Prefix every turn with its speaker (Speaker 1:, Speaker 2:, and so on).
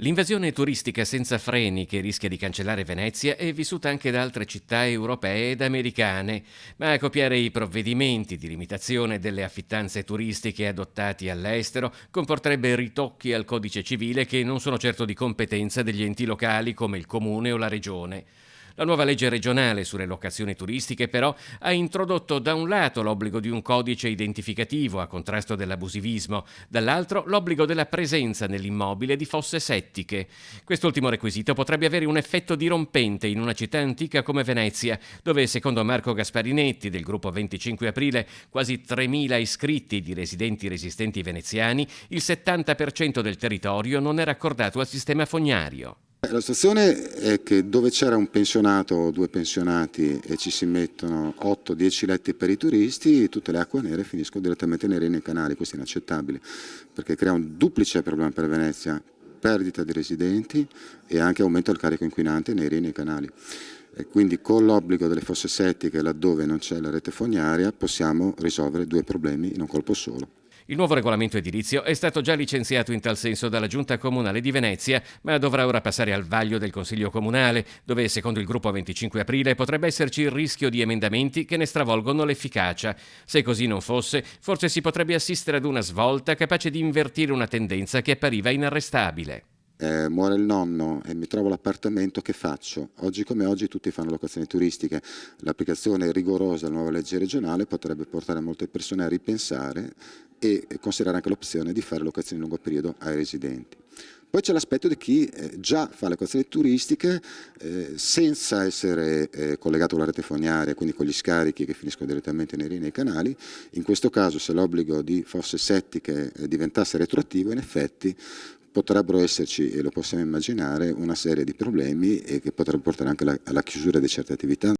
Speaker 1: L'invasione turistica senza freni che rischia di cancellare Venezia è vissuta anche da altre città europee ed americane, ma a copiare i provvedimenti di limitazione delle affittanze turistiche adottati all'estero comporterebbe ritocchi al codice civile che non sono certo di competenza degli enti locali come il comune o la regione. La nuova legge regionale sulle locazioni turistiche però ha introdotto da un lato l'obbligo di un codice identificativo a contrasto dell'abusivismo, dall'altro l'obbligo della presenza nell'immobile di fosse settiche. Quest'ultimo requisito potrebbe avere un effetto dirompente in una città antica come Venezia, dove secondo Marco Gasparinetti del gruppo 25 aprile quasi 3.000 iscritti di residenti resistenti veneziani, il 70% del territorio non era accordato al sistema fognario.
Speaker 2: La situazione è che dove c'era un pensionato o due pensionati e ci si mettono 8-10 letti per i turisti, tutte le acque nere finiscono direttamente nei reni e canali. Questo è inaccettabile perché crea un duplice problema per Venezia: perdita di residenti e anche aumento del carico inquinante nei reni e canali. E quindi con l'obbligo delle fosse settiche laddove non c'è la rete fognaria possiamo risolvere due problemi in un colpo solo.
Speaker 1: Il nuovo regolamento edilizio è stato già licenziato in tal senso dalla Giunta Comunale di Venezia, ma dovrà ora passare al vaglio del Consiglio Comunale, dove, secondo il gruppo 25 aprile, potrebbe esserci il rischio di emendamenti che ne stravolgono l'efficacia. Se così non fosse, forse si potrebbe assistere ad una svolta capace di invertire una tendenza che appariva inarrestabile.
Speaker 2: Muore il nonno e mi trovo l'appartamento, che faccio? Oggi come oggi tutti fanno locazioni turistiche. L'applicazione rigorosa della nuova legge regionale potrebbe portare molte persone a ripensare e considerare anche l'opzione di fare locazioni di lungo periodo ai residenti. Poi c'è l'aspetto di chi già fa le locazioni turistiche senza essere collegato alla rete fognaria, quindi con gli scarichi che finiscono direttamente nei reni e nei canali. In questo caso, se l'obbligo di fosse settiche diventasse retroattivo, in effetti potrebbero esserci, e lo possiamo immaginare, una serie di problemi e che potrebbe portare anche alla chiusura di certe attività.